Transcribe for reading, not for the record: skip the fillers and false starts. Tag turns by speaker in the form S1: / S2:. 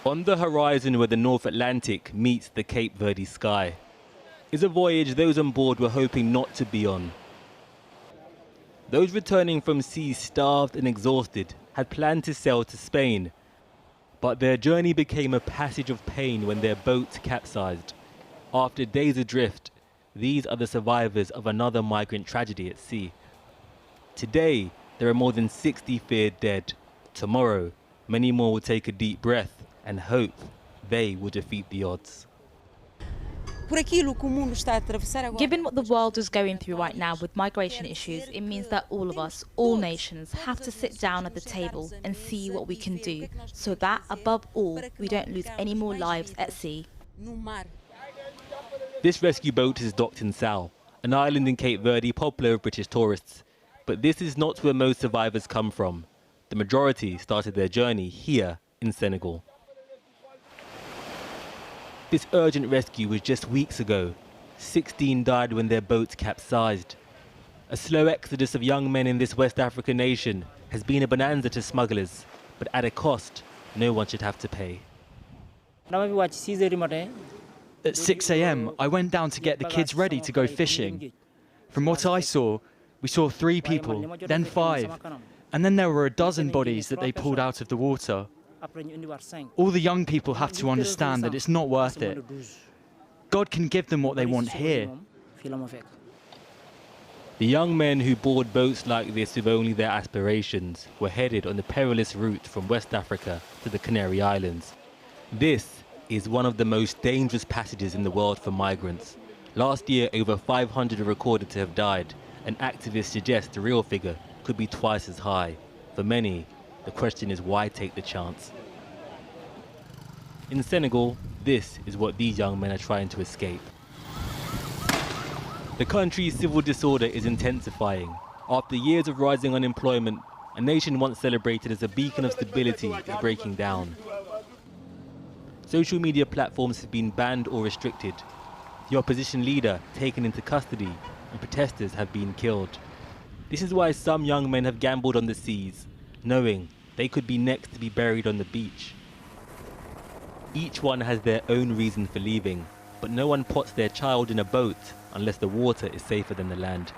S1: On the horizon where the North Atlantic meets the Cape Verde sky is a voyage those on board were hoping not to be on. Those returning from sea starved and exhausted had planned to sail to Spain, but their journey became a passage of pain when their boat capsized. After days adrift, these are the survivors of another migrant tragedy at sea. Today, there are more than 60 feared dead. Tomorrow, many more will take a deep breath and hope they will defeat the odds.
S2: Given what the world is going through right now with migration issues, it means that all of us, all nations, have to sit down at the table and see what we can do so that, above all, we don't lose any more lives at sea.
S1: This rescue boat is docked in Sal, an island in Cape Verde popular with British tourists. But this is not where most survivors come from. The majority started their journey here in Senegal. This urgent rescue was just weeks ago. 16 died when their boats capsized. A slow exodus of young men in this West African nation has been a bonanza to smugglers, but at a cost no one should have to pay.
S3: At 6 a.m, I went down to get the kids ready to go fishing. From what I saw, we saw 3 people, then 5, and then there were a dozen bodies that they pulled out of the water. All the young people have to understand that it's not worth it. God can give them what they want here.
S1: The young men who board boats like this with only their aspirations were headed on the perilous route from West Africa to the Canary Islands. This is one of the most dangerous passages in the world for migrants. Last year, over 500 are recorded to have died, and activists suggest the real figure could be twice as high. For many, the question is why take the chance? In Senegal, this is what these young men are trying to escape. The country's civil disorder is intensifying. After years of rising unemployment, a nation once celebrated as a beacon of stability is breaking down. Social media platforms have been banned or restricted. The opposition leader taken into custody, and protesters have been killed. This is why some young men have gambled on the seas, knowing they could be next to be buried on the beach. Each one has their own reason for leaving, but no one puts their child in a boat unless the water is safer than the land.